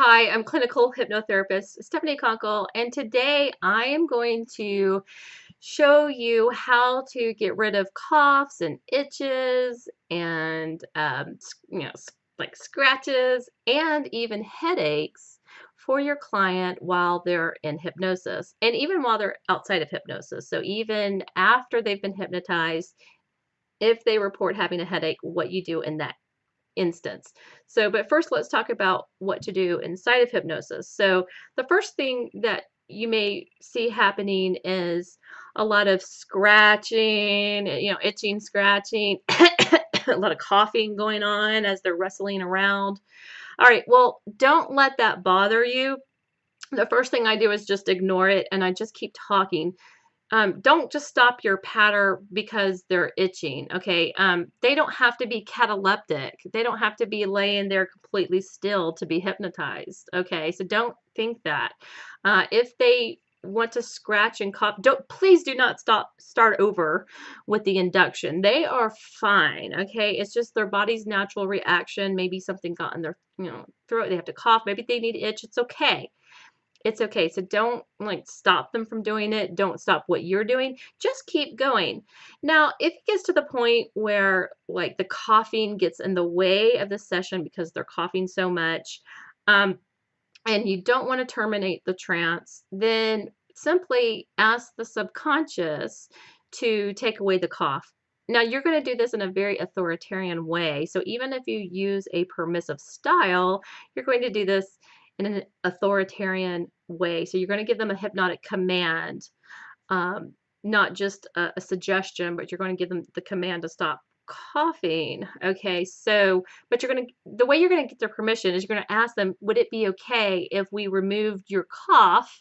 Hi, I'm clinical hypnotherapist Stephanie Conkle, and today I am going to show you how to get rid of coughs and itches and like scratches and even headaches for your client while they're in hypnosis and even while they're outside of hypnosis. So even after they've been hypnotized, if they report having a headache, what you do in that instance. So, but first let's talk about what to do inside of hypnosis. So the first thing that you may see happening is a lot of scratching, itching, scratching, a lot of coughing going on as they're wrestling around. All right, well, don't let that bother you. The first thing I do is just ignore it and I just keep talking. Don't just stop your patter because they're itching, okay? They don't have to be cataleptic. They don't have to be laying there completely still to be hypnotized, okay? So don't think that. If they want to scratch and cough, please do not start over with the induction. They are fine, okay? It's just their body's natural reaction. Maybe something got in their, throat. They have to cough. Maybe they need itch. It's okay. It's okay. So don't stop them from doing it. Don't stop what you're doing. Just keep going. Now, if it gets to the point where the coughing gets in the way of the session because they're coughing so much, and you don't want to terminate the trance, then simply ask the subconscious to take away the cough. Now, you're going to do this in a very authoritarian way. So even if you use a permissive style, you're going to do this in an authoritarian way. So you're going to give them a hypnotic command, not just a suggestion, but you're going to give them the command to stop coughing. Okay, so, but the way you're going to get their permission is you're going to ask them, would it be okay if we removed your cough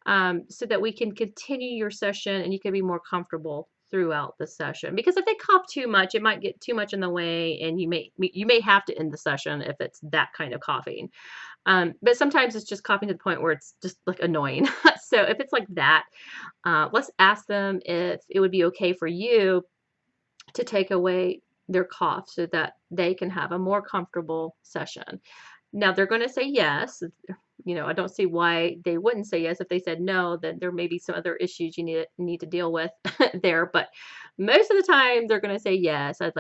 so that we can continue your session and you can be more comfortable throughout the session? Because if they cough too much, it might get too much in the way and you may have to end the session if it's that kind of coughing. But sometimes it's just coughing to the point where it's just annoying. So if it's like that, let's ask them if it would be okay for you to take away their cough so that they can have a more comfortable session. Now they're going to say yes. I don't see why they wouldn't say yes. If they said no, then there may be some other issues you need to deal with there. But most of the time they're going to say yes. They're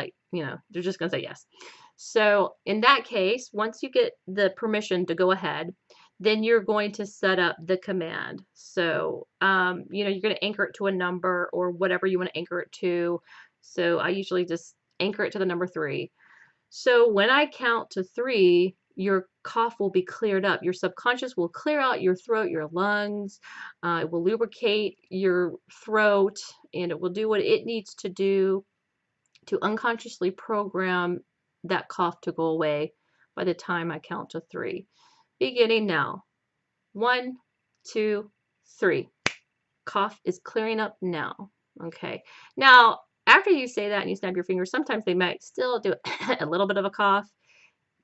just going to say yes. So in that case, once you get the permission to go ahead, then you're going to set up the command. So, you're going to anchor it to a number or whatever you want to anchor it to. So I usually just anchor it to the number 3. So when I count to 3, your cough will be cleared up. Your subconscious will clear out your throat, your lungs. It will lubricate your throat, and it will do what it needs to do to unconsciously program that cough to go away by the time I count to 3. Beginning now. 1, 2, 3. Cough is clearing up now. Okay. Now, after you say that and you snap your fingers, sometimes they might still do a little bit of a cough,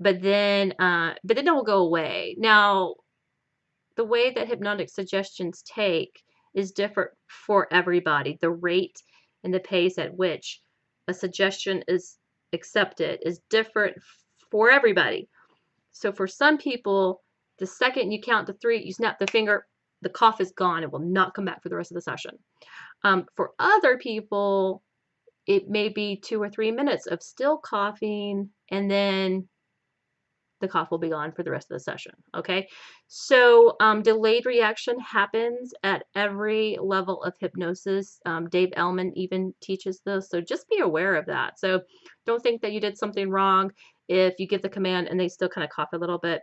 but then it will go away. Now, the way that hypnotic suggestions take is different for everybody. The rate and the pace at which a suggestion is accepted is different for everybody. So for some people, the second you count to 3, you snap the finger, the cough is gone. It will not come back for the rest of the session. For other people, it may be 2 or 3 minutes of still coughing, and then the cough will be gone for the rest of the session. Okay, so delayed reaction happens at every level of hypnosis. Dave Ellman even teaches this, so just be aware of that. So don't think that you did something wrong if you give the command and they still kind of cough a little bit.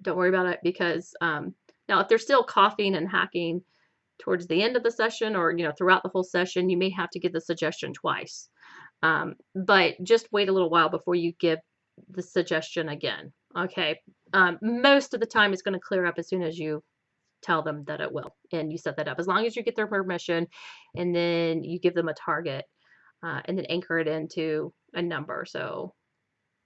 Don't worry about it, because now if they're still coughing and hacking towards the end of the session or throughout the whole session, you may have to give the suggestion twice. But just wait a little while before you give the suggestion again. Okay, most of the time it's going to clear up as soon as you tell them that it will, and you set that up, as long as you get their permission, and then you give them a target, and then anchor it into a number. So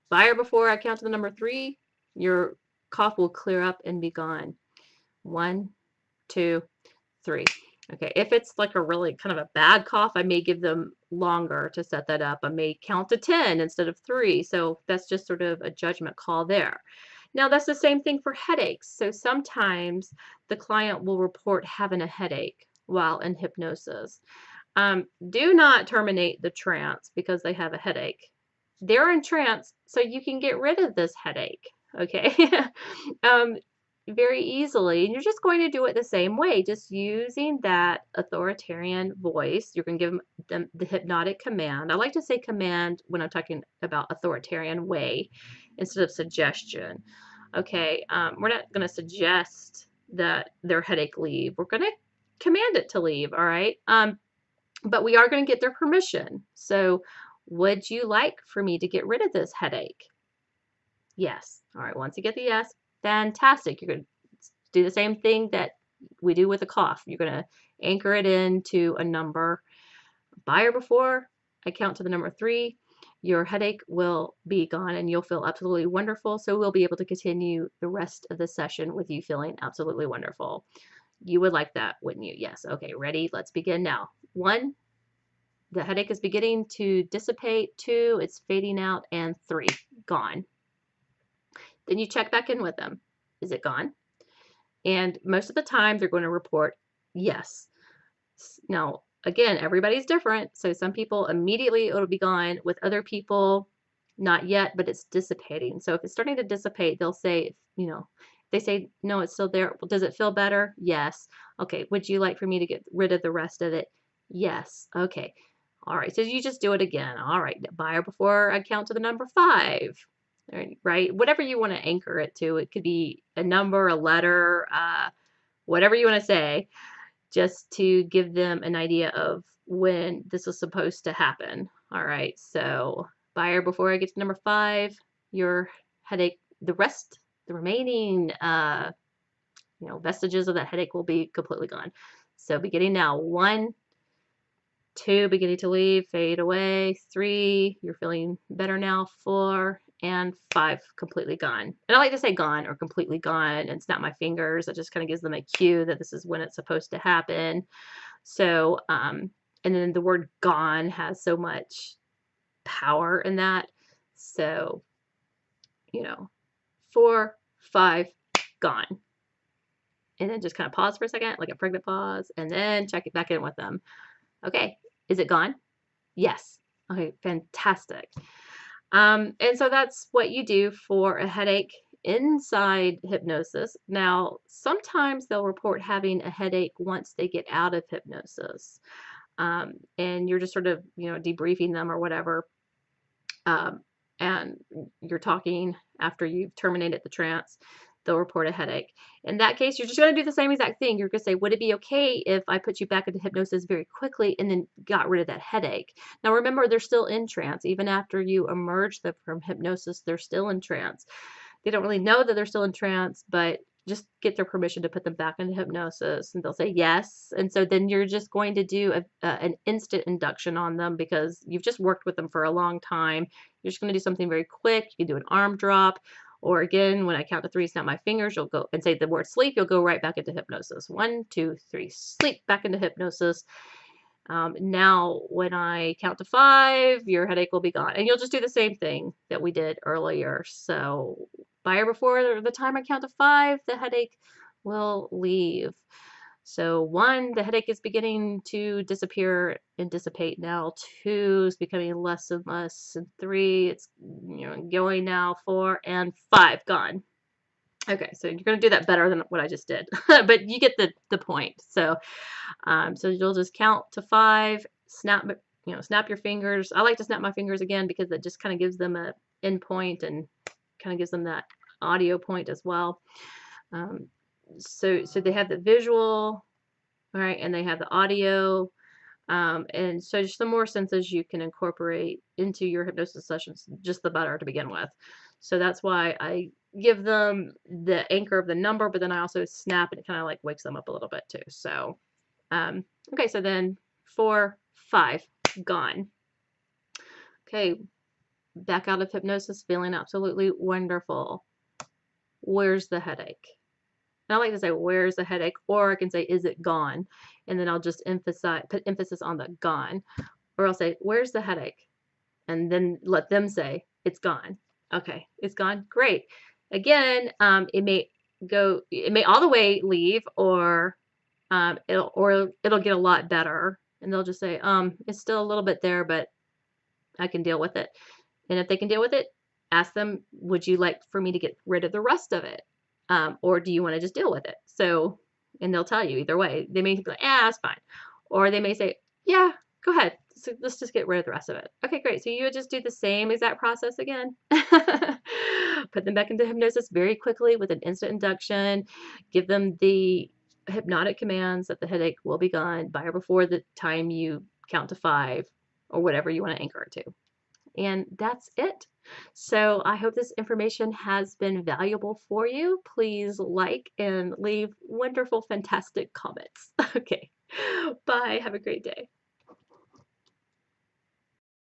by or before I count to the number 3, your cough will clear up and be gone. 1, 2, 3. Okay, if it's like a really kind of a bad cough, I may give them longer to set that up. I may count to 10 instead of 3. So that's just sort of a judgment call there. Now, that's the same thing for headaches. So sometimes the client will report having a headache while in hypnosis. Do not terminate the trance because they have a headache. They're in trance, so you can get rid of this headache, okay? um, very easily. And you're just going to do it the same way, just using that authoritarian voice. You're going to give them the hypnotic command. I like to say command when I'm talking about authoritarian way instead of suggestion. Okay, we're not going to suggest that their headache leave. We're going to command it to leave, all right? But we are going to get their permission. So, would you like for me to get rid of this headache? Yes. All right, once you get the yes, fantastic. You're going to do the same thing that we do with a cough. You're going to anchor it into a number. By or before I count to the number 3, your headache will be gone and you'll feel absolutely wonderful. So we'll be able to continue the rest of the session with you feeling absolutely wonderful. You would like that, wouldn't you? Yes. Okay, ready? Let's begin now. 1, the headache is beginning to dissipate. 2, it's fading out. And 3, gone. Then you check back in with them. Is it gone? And most of the time they're going to report yes. Now, again, everybody's different. So some people immediately it'll be gone. With other people, not yet, but it's dissipating. So if it's starting to dissipate, they'll say, they say, no, it's still there. Well, does it feel better? Yes. Okay. Would you like for me to get rid of the rest of it? Yes. Okay. All right. So you just do it again. All right. By or before I count to the number 5. Right? Whatever you want to anchor it to. It could be a number, a letter, whatever you want to say, just to give them an idea of when this is supposed to happen. All right. So by or before I get to number 5, your headache, the remaining, vestiges of that headache will be completely gone. So beginning now, 1, 2, beginning to leave, fade away. 3, you're feeling better now. 4 and 5, completely gone. And I like to say gone or completely gone and snap my fingers. It just kind of gives them a cue that this is when it's supposed to happen. So, and then the word gone has so much power in that. So, 4, 5, gone. And then just kind of pause for a second, like a pregnant pause, and then check it back in with them. Okay, is it gone? Yes. Okay, fantastic. And so that's what you do for a headache inside hypnosis. Now, sometimes they'll report having a headache once they get out of hypnosis. And you're just sort of, debriefing them or whatever. And you're talking after you've terminated the trance. They'll report a headache. In that case, you're just going to do the same exact thing. You're going to say, would it be okay if I put you back into hypnosis very quickly and then got rid of that headache? Now, remember, they're still in trance. Even after you emerge them from hypnosis, they're still in trance. They don't really know that they're still in trance, but just get their permission to put them back into hypnosis, and they'll say yes. And so then you're just going to do an instant induction on them because you've just worked with them for a long time. You're just going to do something very quick. You can do an arm drop. Or again, when I count to 3, snap my fingers, you'll go and say the word sleep, you'll go right back into hypnosis. 1, 2, 3, sleep, back into hypnosis. Now, when I count to 5, your headache will be gone. And you'll just do the same thing that we did earlier. So by or before the time I count to 5, the headache will leave. So 1, the headache is beginning to disappear and dissipate now. 2 is becoming less and less. And 3, it's going now. 4 and 5, gone. Okay, so you're going to do that better than what I just did, but you get the point. So, so you'll just count to 5, snap your fingers. I like to snap my fingers again because it just kind of gives them a end point and kind of gives them that audio point as well. So they have the visual, all right, and they have the audio, and so just the more senses you can incorporate into your hypnosis sessions, just the better to begin with. So that's why I give them the anchor of the number, but then I also snap and it kind of like wakes them up a little bit too. So, okay, so then 4, 5, gone. Okay, back out of hypnosis, feeling absolutely wonderful. Where's the headache? And I like to say, where's the headache? Or I can say, is it gone? And then I'll just put emphasis on the gone. Or I'll say, where's the headache? And then let them say, it's gone. Okay, it's gone. Great. Again, it may all the way leave, or it'll get a lot better, and they'll just say, it's still a little bit there, but I can deal with it. And if they can deal with it, ask them, would you like for me to get rid of the rest of it? Or do you want to just deal with it? So, and they'll tell you either way. They may be like, yeah, it's fine. Or they may say, yeah, go ahead. So let's just get rid of the rest of it. Okay, great. So you would just do the same exact process again. Put them back into hypnosis very quickly with an instant induction. Give them the hypnotic commands that the headache will be gone by or before the time you count to 5, or whatever you want to anchor it to. And that's it. So I hope this information has been valuable for you. Please like and leave wonderful, fantastic comments. Okay. Bye. Have a great day.